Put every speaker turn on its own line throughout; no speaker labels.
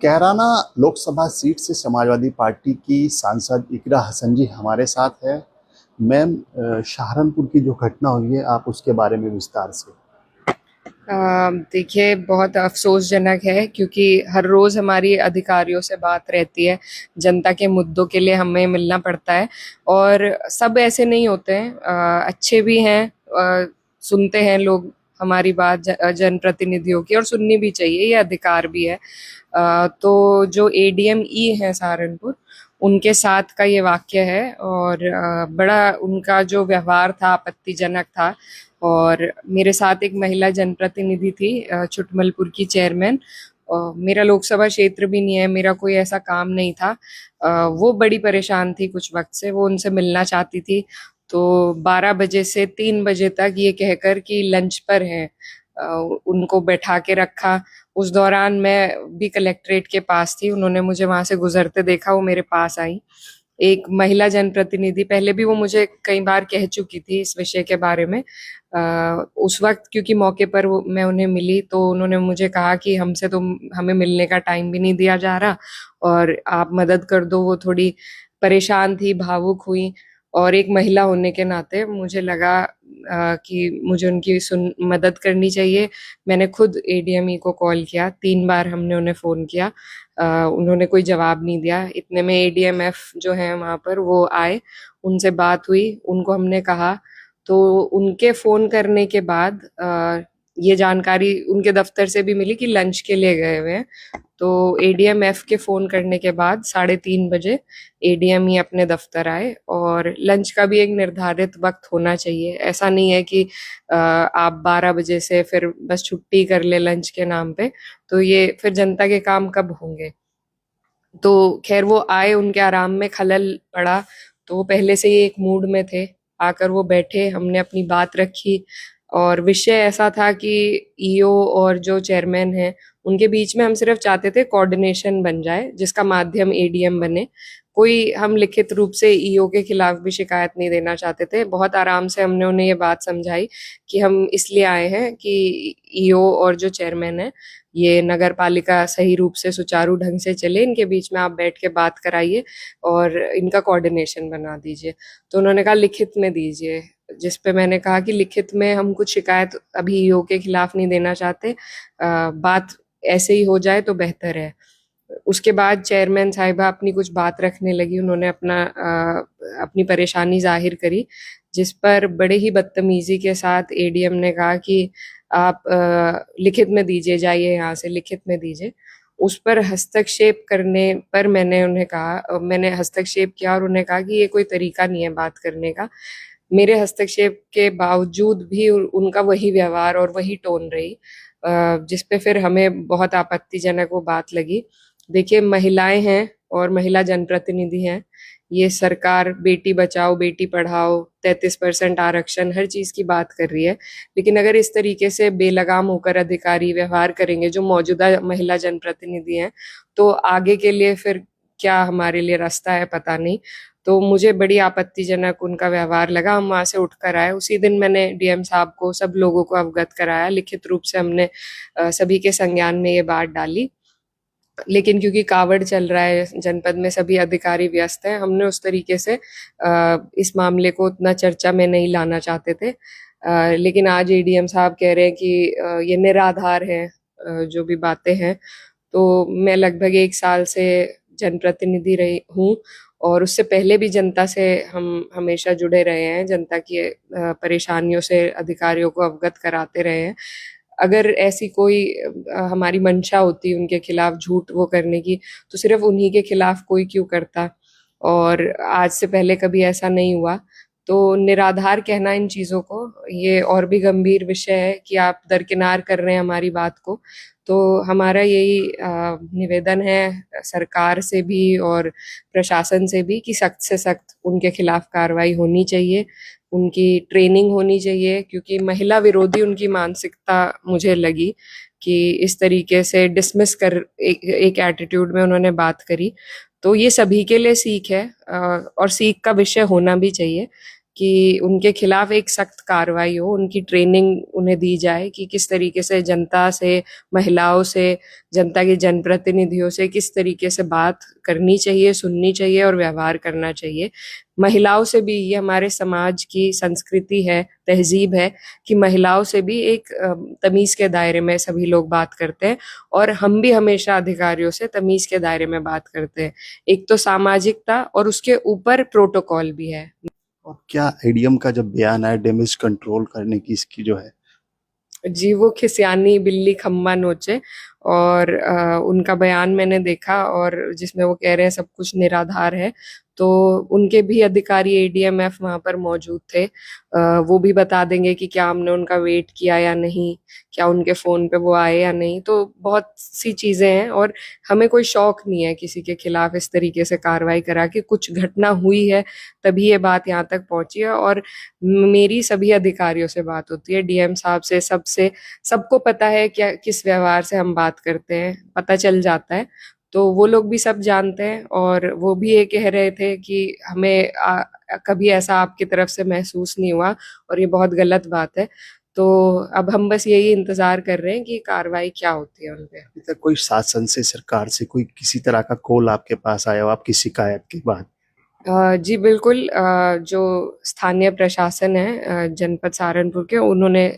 Kairana Lok Sabha seat से Samajwadi party की सांसद इकरा हसन जी हमारे साथ है। मैम, सहारनपुर की जो घटना हुई है, आप उसके बारे में विस्तार से।
देखिए, बहुत अफ़सोसजनक है क्योंकि हर रोज़ हमारी अधिकारियों से बात रहती है, जनता के मुद्दों के लिए हमें मिलना पड़ता है और सब ऐसे नहीं होते हैं। अच्छे भी हैं, सुनते हैं लोग हमारी बात जनप्रतिनिधियों की, और सुननी भी चाहिए, ये अधिकार भी है। तो जो एडीएम ई हैं सहारनपुर, उनके साथ का ये वाक़या है और बड़ा उनका जो व्यवहार था आपत्तिजनक था। और मेरे साथ एक महिला जनप्रतिनिधि थी, छुटमलपुर की चेयरमैन। मेरा लोकसभा क्षेत्र भी नहीं है, मेरा कोई ऐसा काम नहीं था। वो बड़ी परेशान थी कुछ वक्त से, वो उनसे मिलना चाहती थी। तो 12 बजे से 3 बजे तक ये कहकर कि लंच पर हैं, उनको बैठा के रखा। उस दौरान मैं भी कलेक्ट्रेट के पास थी, उन्होंने मुझे वहां से गुजरते देखा, वो मेरे पास आई। एक महिला जनप्रतिनिधि, पहले भी वो मुझे कई बार कह चुकी थी इस विषय के बारे में। उस वक्त क्योंकि मौके पर मैं उन्हें मिली तो उन्होंने मुझे कहा कि हमसे तो हमें मिलने का टाइम भी नहीं दिया जा रहा और आप मदद कर दो। वो थोड़ी परेशान थी, भावुक हुई, और एक महिला होने के नाते मुझे लगा कि मुझे उनकी सुन मदद करनी चाहिए। मैंने खुद एडीएमई को कॉल किया, 3 बार हमने उन्हें फ़ोन किया। उन्होंने कोई जवाब नहीं दिया। इतने में एडीएमएफ जो है वहाँ पर वो आए, उनसे बात हुई, उनको हमने कहा। तो उनके फ़ोन करने के बाद ये जानकारी उनके दफ्तर से भी मिली कि लंच के लिए गए हुए हैं। तो एडीएमएफ के फ़ोन करने के बाद 3:30 बजे एडीएम ही अपने दफ्तर आए, और लंच का भी एक निर्धारित वक्त होना चाहिए। ऐसा नहीं है कि आप 12 बजे से फिर बस छुट्टी कर ले लंच के नाम पे, तो ये फिर जनता के काम कब होंगे। तो खैर वो आए, उनके आराम में खलल पड़ा, तो वो पहले से ही एक मूड में थे। आकर वो बैठे, हमने अपनी बात रखी, और विषय ऐसा था कि ईओ और जो चेयरमैन हैं उनके बीच में हम सिर्फ चाहते थे कोऑर्डिनेशन बन जाए, जिसका माध्यम एडीएम बने। कोई हम लिखित रूप से ईओ के खिलाफ भी शिकायत नहीं देना चाहते थे। बहुत आराम से हमने उन्हें ये बात समझाई कि हम इसलिए आए हैं कि ईओ और जो चेयरमैन है, ये नगर पालिका सही रूप से सुचारू ढंग से चले, इनके बीच में आप बैठ के बात कराइए और इनका कोऑर्डिनेशन बना दीजिए। तो उन्होंने कहा लिखित में दीजिए, जिस पे मैंने कहा कि लिखित में हम कुछ शिकायत अभी ईओ के खिलाफ नहीं देना चाहते, बात ऐसे ही हो जाए तो बेहतर है। उसके बाद चेयरमैन साहिबा अपनी कुछ बात रखने लगी, उन्होंने अपनी परेशानी जाहिर करी, जिस पर बड़े ही बदतमीजी के साथ एडीएम ने कहा कि आप लिखित में दीजिए, जाइए यहाँ से, लिखित में दीजिए। उस पर हस्तक्षेप करने पर मैंने हस्तक्षेप किया और उन्हें कहा कि ये कोई तरीका नहीं है बात करने का। मेरे हस्तक्षेप के बावजूद भी उनका वही व्यवहार और वही टोन रही, जिस पे फिर हमें बहुत आपत्तिजनक वो बात लगी। देखिए, महिलाएं हैं और महिला जनप्रतिनिधि हैं, ये सरकार बेटी बचाओ बेटी पढ़ाओ, 33% आरक्षण, हर चीज की बात कर रही है। लेकिन अगर इस तरीके से बेलगाम होकर अधिकारी व्यवहार करेंगे जो मौजूदा महिला जनप्रतिनिधि हैं, तो आगे के लिए फिर क्या हमारे लिए रास्ता है पता नहीं। तो मुझे बड़ी आपत्तिजनक उनका व्यवहार लगा। हम वहां से उठकर आए, उसी दिन मैंने डीएम साहब को, सब लोगों को अवगत कराया, लिखित रूप से हमने सभी के संज्ञान में ये बात डाली। लेकिन क्योंकि कावड़ चल रहा है जनपद में, सभी अधिकारी व्यस्त हैं, हमने उस तरीके से इस मामले को उतना चर्चा में नहीं लाना चाहते थे। लेकिन आज एडीएम साहब कह रहे हैं कि ये निराधार है, जो भी बातें हैं। तो मैं लगभग 1 साल से जनप्रतिनिधि रही हूँ, और उससे पहले भी जनता से हम हमेशा जुड़े रहे हैं, जनता की परेशानियों से अधिकारियों को अवगत कराते रहे हैं। अगर ऐसी कोई हमारी मंशा होती उनके खिलाफ झूठ वो करने की, तो सिर्फ उन्हीं के खिलाफ कोई क्यों करता, और आज से पहले कभी ऐसा नहीं हुआ। तो निराधार कहना इन चीजों को, ये और भी गंभीर विषय है कि आप दरकिनार कर रहे हैं हमारी बात को। तो हमारा यही निवेदन है सरकार से भी और प्रशासन से भी कि सख्त से सख्त उनके खिलाफ कार्रवाई होनी चाहिए, उनकी ट्रेनिंग होनी चाहिए, क्योंकि महिला विरोधी उनकी मानसिकता मुझे लगी कि इस तरीके से डिसमिस कर एक एटीट्यूड में उन्होंने बात करी। तो ये सभी के लिए सीख है, और सीख का विषय होना भी चाहिए। कि उनके खिलाफ एक सख्त कार्रवाई हो, उनकी ट्रेनिंग उन्हें दी जाए कि किस तरीके से जनता से, महिलाओं से, जनता के जनप्रतिनिधियों से किस तरीके से बात करनी चाहिए, सुननी चाहिए और व्यवहार करना चाहिए। महिलाओं से भी, ये हमारे समाज की संस्कृति है, तहजीब है कि महिलाओं से भी एक तमीज के दायरे में सभी लोग बात करते हैं और हम भी हमेशा अधिकारियों से तमीज के दायरे में बात करते हैं। एक तो सामाजिकता और उसके ऊपर प्रोटोकॉल भी है।
और क्या ईडीएम का जब बयान आया डैमेज कंट्रोल करने की, इसकी जो है
जी, वो खिसियानी बिल्ली खम्बा नोचे, और उनका बयान मैंने देखा और जिसमें वो कह रहे हैं सब कुछ निराधार है। तो उनके भी अधिकारी एडीएमएफ वहां पर मौजूद थे, वो भी बता देंगे कि क्या हमने उनका वेट किया या नहीं, क्या उनके फोन पे वो आए या नहीं। तो बहुत सी चीजें हैं और हमें कोई शौक नहीं है किसी के खिलाफ इस तरीके से कार्रवाई करा के। कुछ घटना हुई है तभी ये बात यहाँ तक पहुंची है, और मेरी सभी अधिकारियों से बात होती है, डीएम साहब से, सबसे, सबको पता है क्या किस व्यवहार से हम बात करते हैं, पता चल जाता है। तो वो लोग भी सब जानते हैं और वो भी ये कह रहे थे कि हमें कभी ऐसा आपकी तरफ से महसूस नहीं हुआ और ये बहुत गलत बात है। तो अब हम बस यही इंतजार कर रहे हैं कि कार्रवाई क्या होती है उनपे।
अभी तक कोई शासन से, सरकार से कोई किसी तरह का कॉल आपके पास आया हो आपकी शिकायत के बाद?
जी बिल्कुल, जो स्थानीय प्रशासन है जनपद सहारनपुर के, उन्होंने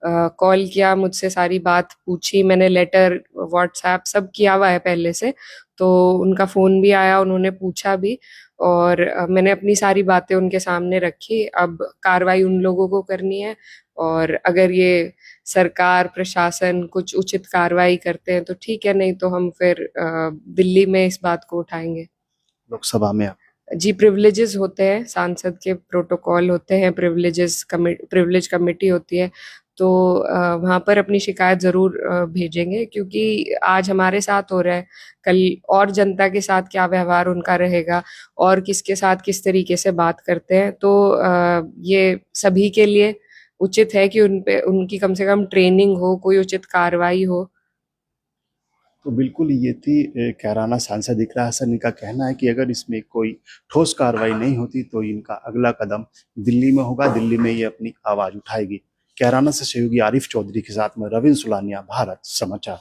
कॉल किया, मुझसे सारी बात पूछी, मैंने लेटर, व्हाट्सएप सब किया हुआ है पहले से। तो उनका फोन भी आया, उन्होंने पूछा भी और मैंने अपनी सारी बातें उनके सामने रखी। अब कार्रवाई उन लोगों को करनी है और अगर ये सरकार, प्रशासन कुछ उचित कार्रवाई करते हैं तो ठीक है, नहीं तो हम फिर दिल्ली में इस बात को उठाएंगे।
लोकसभा में आप
जी, प्रिविलेजेस होते हैं, सांसद के प्रोटोकॉल होते हैं, प्रिविलेज कमेटी होती है। तो वहाँ पर अपनी शिकायत जरूर भेजेंगे, क्योंकि आज हमारे साथ हो रहा है, कल और जनता के साथ क्या व्यवहार उनका रहेगा और किसके साथ किस तरीके से बात करते हैं। तो ये सभी के लिए उचित है कि उन पे उनकी कम से कम ट्रेनिंग हो, कोई उचित कार्रवाई हो।
तो बिल्कुल ये थी कैराना सांसद इकरा हसन। इनका कहना है कि अगर इसमें कोई ठोस कार्रवाई नहीं होती तो इनका अगला कदम दिल्ली में होगा, दिल्ली में ये अपनी आवाज उठाएगी। कैराना से सहयोगी आरिफ चौधरी के साथ में रविंद्र सुलानिया, भारत समाचार।